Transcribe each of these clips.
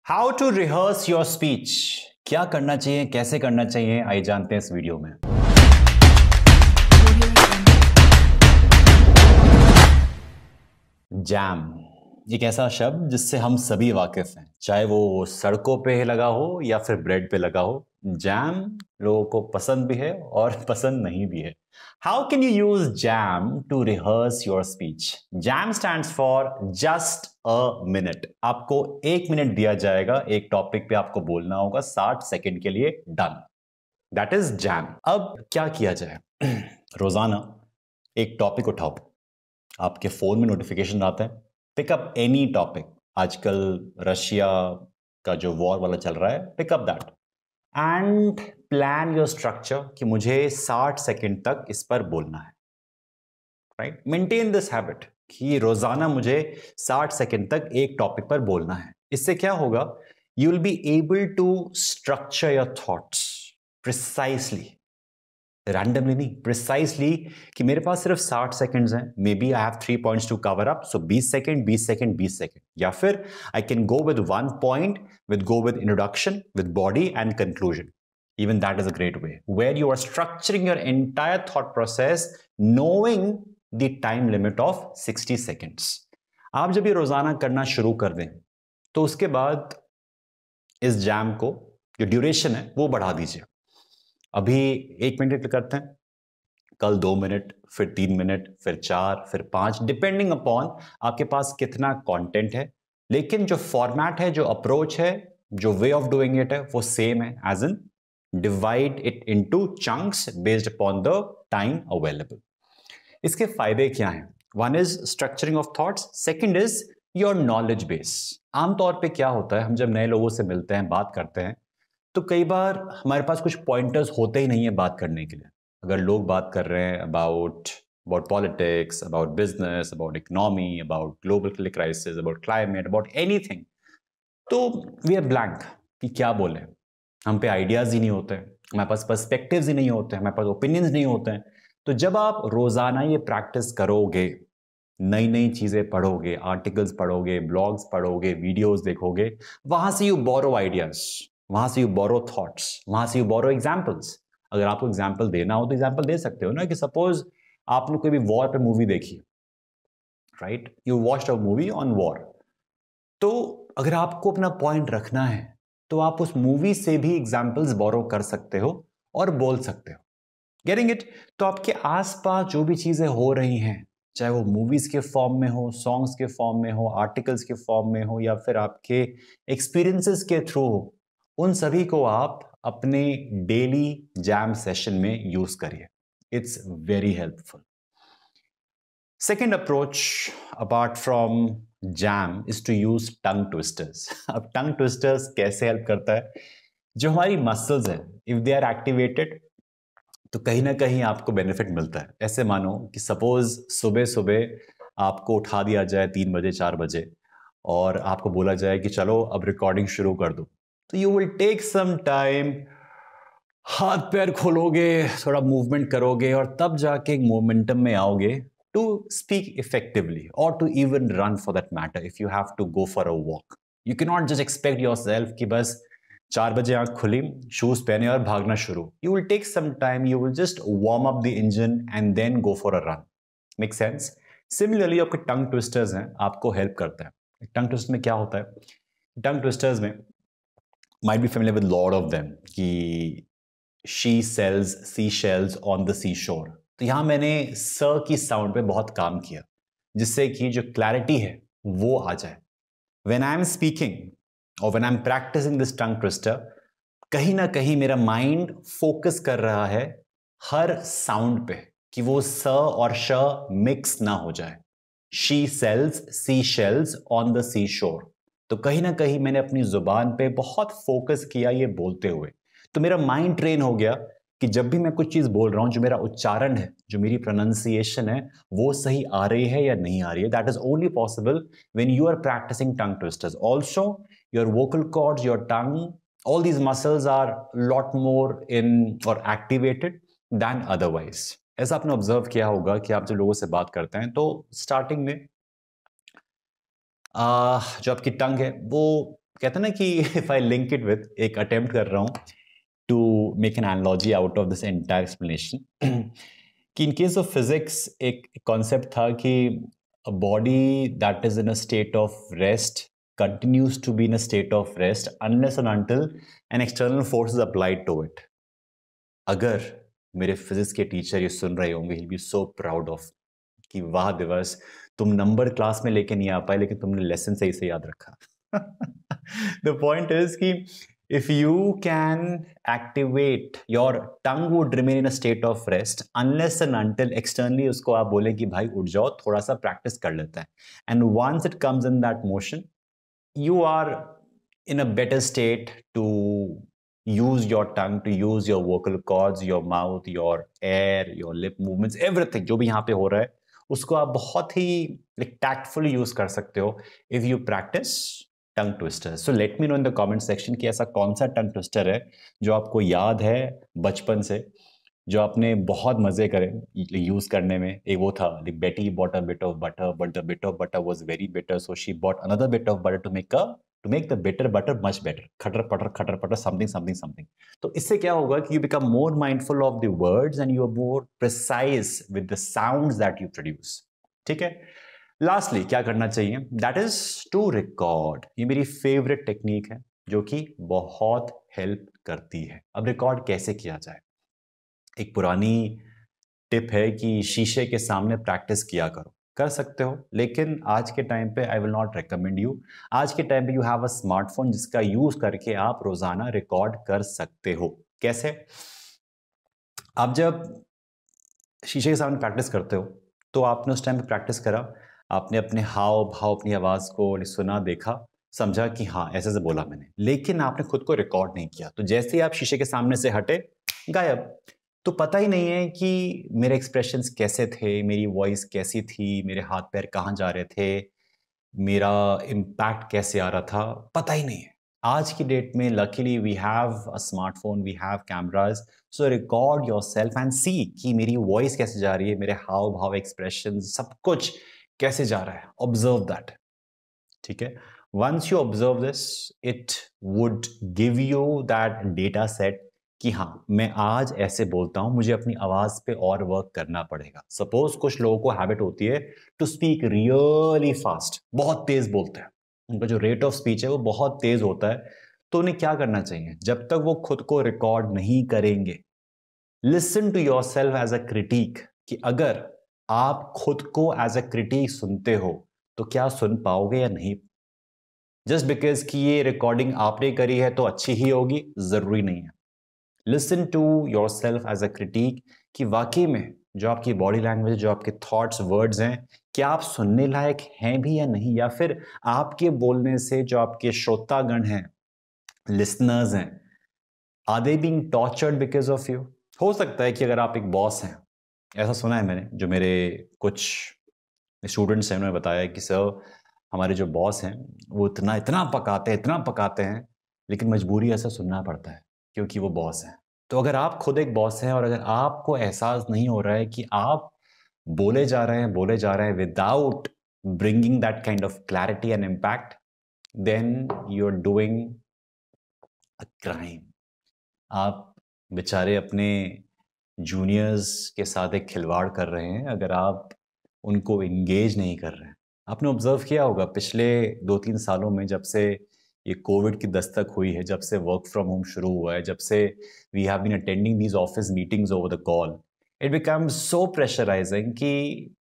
How to rehearse your speech, क्या करना चाहिए, कैसे करना चाहिए, आइए जानते हैं इस वीडियो में। जैम एक ऐसा शब्द जिससे हम सभी वाकिफ हैं, चाहे वो सड़कों पे लगा हो या फिर ब्रेड पे लगा हो। जैम लोगों को पसंद भी है और पसंद नहीं भी है। How can you use JAM to rehearse your speech? JAM stands for just a minute. आपको 1 मिनट दिया जाएगा, एक टॉपिक पे आपको बोलना होगा 60 सेकेंड के लिए, डन। That is jam. अब क्या किया जाए? रोजाना एक टॉपिक उठाओ, आपके फोन में नोटिफिकेशन आता है, पिकअप एनी टॉपिक। आजकल रशिया का जो वॉर वाला चल रहा है, pick up that and plan your structure कि मुझे 60 सेकंड तक इस पर बोलना है। राइट, मेंटेन दिस हैबिट कि रोजाना मुझे 60 सेकंड तक एक टॉपिक पर बोलना है। इससे क्या होगा? You will be able to structure your thoughts precisely, randomly नहीं, प्रिसाइसली, कि मेरे पास सिर्फ 60 सेकंड्स हैं, maybe I have 3 points to cover up, so 20 second 20 second 20 second, या फिर I can go with 1 point, go with introduction, with body and conclusion. Even that is a great way where you are structuring your entire thought process knowing the time limit of 60 seconds. आप जब ये रोजाना करना शुरू कर दें तो उसके बाद इस जैम को, जो ड्यूरेशन है, वो बढ़ा दीजिए। अभी 1 मिनट करते हैं, कल 2 मिनट, फिर 3 मिनट, फिर 4, फिर 5, डिपेंडिंग अपॉन आपके पास कितना कंटेंट है। लेकिन जो फॉर्मेट है, जो अप्रोच है, जो वे ऑफ डूइंग इट है, वो सेम है, as in divide it into chunks based upon the time available. इसके फायदे क्या हैं? One is structuring of thoughts, second is your knowledge base. आमतौर पे क्या होता है, हम जब नए लोगों से मिलते हैं, बात करते हैं, तो कई बार हमारे पास कुछ पॉइंटर्स होते ही नहीं है बात करने के लिए। अगर लोग बात कर रहे हैं about politics, about business, about economy, about global crisis, about climate, about anything, तो we are blank कि क्या बोलें। हम पे आइडियाज ही नहीं होते हैं, हमारे पास पर्सपेक्टिव्स ही नहीं होते हैं, हमारे पास ओपिनियंस नहीं होते हैं। तो जब आप रोजाना ये प्रैक्टिस करोगे, नई नई चीजें पढ़ोगे, आर्टिकल्स पढ़ोगे, ब्लॉग्स पढ़ोगे, वीडियोस देखोगे, वहां से यू बोरो आइडियाज, वहां से यू बोरो थॉट्स, वहां से यू बोरो एग्जाम्पल्स। अगर आपको एग्जाम्पल देना हो तो एग्जाम्पल दे सकते हो ना, कि सपोज आपने कोई भी वॉर पे मूवी देखी, right, you watched a movie on war, तो अगर आपको अपना पॉइंट रखना है तो आप उस मूवी से भी एग्जाम्पल्स बोरो कर सकते हो और बोल सकते हो। Getting it? तो आपके आसपास जो भी चीजें हो रही हैं, चाहे वो मूवीज के फॉर्म में हो, सॉन्ग्स के फॉर्म में हो, आर्टिकल्स के फॉर्म में हो, या फिर आपके एक्सपीरियंसेस के थ्रू हो, उन सभी को आप अपने डेली जैम सेशन में यूज करिए। It's very helpful. Second approach apart from jam is to use tongue twisters. अब tongue twisters कैसे हेल्प करता है? जो हमारी मसल्स हैं, if they are activated, तो कहीं ना कहीं आपको बेनिफिट मिलता है। ऐसे मानो कि सपोज सुबह सुबह आपको उठा दिया जाए 3 बजे 4 बजे और आपको बोला जाए कि चलो अब रिकॉर्डिंग शुरू कर दो, तो you will take some time, हाथ पैर खोलोगे, थोड़ा मूवमेंट करोगे और तब जाके एक मोमेंटम में आओगे to speak effectively, or to even run for that matter if you have to go for a walk. You cannot just expect yourself कि बस 4 बजे आंख खुली, शूज पहने और भागना शुरू. You will take some time, you will just warm up the engine and then go for a run. Make sense? Similarly, आपके टंग ट्विस्टर्स हैं, आपको हेल्प करता है। टंग ट्विस्टर में क्या होता है? टंग ट्विस्टर्स में might be familiar with lot of them कि she sells seashells on the seashore. तो यहां मैंने स की साउंड पे बहुत काम किया, जिससे कि जो क्लैरिटी है वो आ जाए। व्हेन आई एम स्पीकिंग और when I am practising this tongue twister, कहीं ना कहीं मेरा माइंड फोकस कर रहा है हर साउंड पे, कि वो स और श मिक्स ना हो जाए। She sells sea shells on the sea shore. तो कहीं ना कहीं मैंने अपनी जुबान पे बहुत फोकस किया ये बोलते हुए, तो मेरा माइंड ट्रेन हो गया कि जब भी मैं कुछ चीज बोल रहा हूं, जो मेरा उच्चारण है, जो मेरी प्रोनाउंसिएशन है, वो सही आ रही है या नहीं आ रही है। That is only possible when you are practising tongue twisters. Also your vocal cords, your tongue, all these muscles are lot more in और एक्टिवेटेड दैन अदरवाइज। ऐसा आपने ऑब्जर्व किया होगा कि आप जब लोगों से बात करते हैं तो स्टार्टिंग में जो आपकी टंग है वो कहते हैं ना कि if I link it with, एक अटेम्प्ट कर रहा हूं to make an analogy out of this entire explanation, कि इन केस ऑफ फिजिक्स एक कॉन्सेप्ट था कि a body that is in a state of rest continues to be in a state of rest unless and until an external force is applied to it. अगर मेरे physics के teacher ये सुन रहे होंगे, he'll be so proud of, कि वाह दिवस, तुम नंबर क्लास में लेके नहीं आ पाए लेकिन तुमने लेसन सही से याद रखा. The point is कि if you can activate, your tongue would remain in a state of rest unless and until externally उसको आप बोले कि भाई उठ जाओ, थोड़ा सा प्रैक्टिस कर लेता है. And once it comes in that motion, you are in a better state to use your tongue, to use your vocal cords, your mouth, your air, your lip movements, everything जो भी यहाँ पे हो रहा है उसको आप बहुत ही tactfully यूज कर सकते हो if you practice tongue twister. So let me know in the comment section कि ऐसा कौन सा टंग ट्विस्टर है जो आपको याद है बचपन से, जो आपने बहुत मजे करे यूज करने में. एक वो था, Betty bought a bit of butter but the bit of butter was very bitter, so she bought another bit of butter to make the bitter butter much better. खटर पटर समथिंग समथिंग समथिंग. तो इससे क्या होगा कि you become more mindful of the words and you are more precise with the sounds that you produce. ठीक है. Lastly क्या करना चाहिए, दैट इज टू रिकॉर्ड. ये मेरी फेवरेट टेक्निक है जो कि बहुत हेल्प करती है. अब रिकॉर्ड कैसे किया जाए, एक पुरानी टिप है कि शीशे के सामने प्रैक्टिस किया करो. कर सकते हो लेकिन आज के टाइम पे I will not recommend you. आज के टाइम पे यू हैव अ स्मार्टफोन जिसका यूज करके आप रोजाना रिकॉर्ड कर सकते हो. कैसे, आप जब शीशे के सामने प्रैक्टिस करते हो तो आपने उस टाइम पे प्रैक्टिस करा, आपने अपने हाव भाव, अपनी आवाज को सुना, देखा, समझा कि हाँ ऐसे से बोला मैंने, लेकिन आपने खुद को रिकॉर्ड नहीं किया. तो जैसे ही आप शीशे के सामने से हटे, गायब. तो पता ही नहीं है कि मेरे एक्सप्रेशंस कैसे थे, मेरी वॉइस कैसी थी, मेरे हाथ पैर कहाँ जा रहे थे, मेरा इम्पैक्ट कैसे आ रहा था, पता ही नहीं है. आज की डेट में luckily we have a smartphone, we have cameras, so record yourself and see कि मेरी वॉइस कैसे जा रही है, मेरे हाव भाव, एक्सप्रेशन, सब कुछ कैसे जा रहा है. Observe that. ठीक है. Once you observe this, it would give you that data set कि हाँ मैं आज ऐसे बोलता हूं, मुझे अपनी आवाज पे और वर्क करना पड़ेगा. सपोज कुछ लोगों को हैबिट होती है टू स्पीक रियली फास्ट, बहुत तेज बोलते हैं, उनका जो रेट ऑफ स्पीच है वो बहुत तेज होता है. तो उन्हें क्या करना चाहिए, जब तक वो खुद को रिकॉर्ड नहीं करेंगे, listen to yourself as a critic, कि अगर आप खुद को एज अ क्रिटिक सुनते हो तो क्या सुन पाओगे या नहीं. जस्ट बिकॉज कि ये रिकॉर्डिंग आपने करी है तो अच्छी ही होगी, जरूरी नहीं है. Listen to yourself as a critic कि वाकई में जो आपकी बॉडी लैंग्वेज, जो आपके थॉट्स, वर्ड्स हैं, क्या आप सुनने लायक हैं भी या नहीं, या फिर आपके बोलने से जो आपके श्रोतागण हैं, लिसनर्स हैं, are they being tortured because of you. हो सकता है कि अगर आप एक बॉस हैं, ऐसा सुना है मैंने, जो मेरे कुछ स्टूडेंट्स हैं उन्होंने बताया कि सर हमारे जो बॉस हैं वो इतना पकाते हैं लेकिन मजबूरी ऐसा सुनना पड़ता है क्योंकि वो बॉस हैं. तो अगर आप खुद एक बॉस हैं और अगर आपको एहसास नहीं हो रहा है कि आप बोले जा रहे हैं without bringing that kind of clarity and impact, then you are doing a crime. आप बेचारे अपने जूनियर्स के साथ एक खिलवाड़ कर रहे हैं अगर आप उनको इंगेज नहीं कर रहे हैं. आपने ऑब्जर्व किया होगा पिछले 2-3 सालों में, जब से ये कोविड की दस्तक हुई है, जब से वर्क फ्रॉम होम शुरू हुआ है, जब से we have been attending these office meetings over the call, it becomes so pressurising कि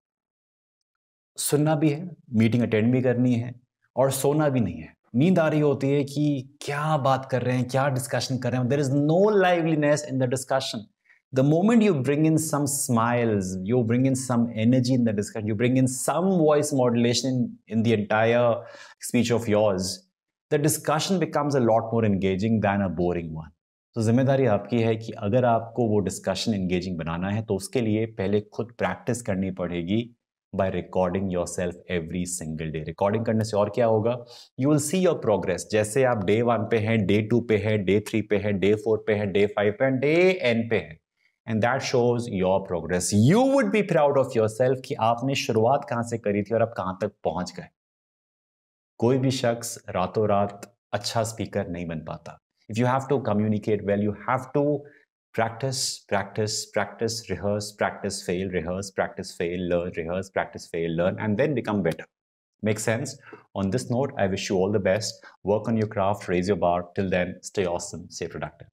सुनना भी है, मीटिंग अटेंड भी करनी है और सोना भी नहीं है. नींद आ रही होती है कि क्या बात कर रहे हैं, क्या डिस्कशन कर रहे हैं. There is no liveliness in the discussion. The moment you bring in some smiles, you bring in some energy in the discussion, you bring in some voice modulation in the entire speech of yours, the discussion becomes a lot more engaging than a boring one. तो जिम्मेदारी आपकी है कि अगर आपको वो discussion engaging बनाना है तो उसके लिए पहले खुद प्रैक्टिस करनी पड़ेगी by recording yourself every single day. Recording करने से और क्या होगा, you will see your progress. जैसे आप day 1 पे हैं, day 2 पे हैं, day 3 पे हैं, day 4 पे हैं, day 5 पे हैं, day n पे हैं. And that shows your progress. You would be proud of yourself कि आपने शुरुआत कहां से करी थी और अब कहां तक पहुंच गए. कोई भी शख्स रातों रात अच्छा स्पीकर नहीं बन पाता. If you have to communicate well, you have to practice, practice, practice, rehearse, practice, fail, rehearse, practice, fail, learn, rehearse, practice, fail, learn, and then become better. Makes sense? On this note, I wish you all the best. Work on your craft, raise your bar. Till then, stay awesome, stay productive.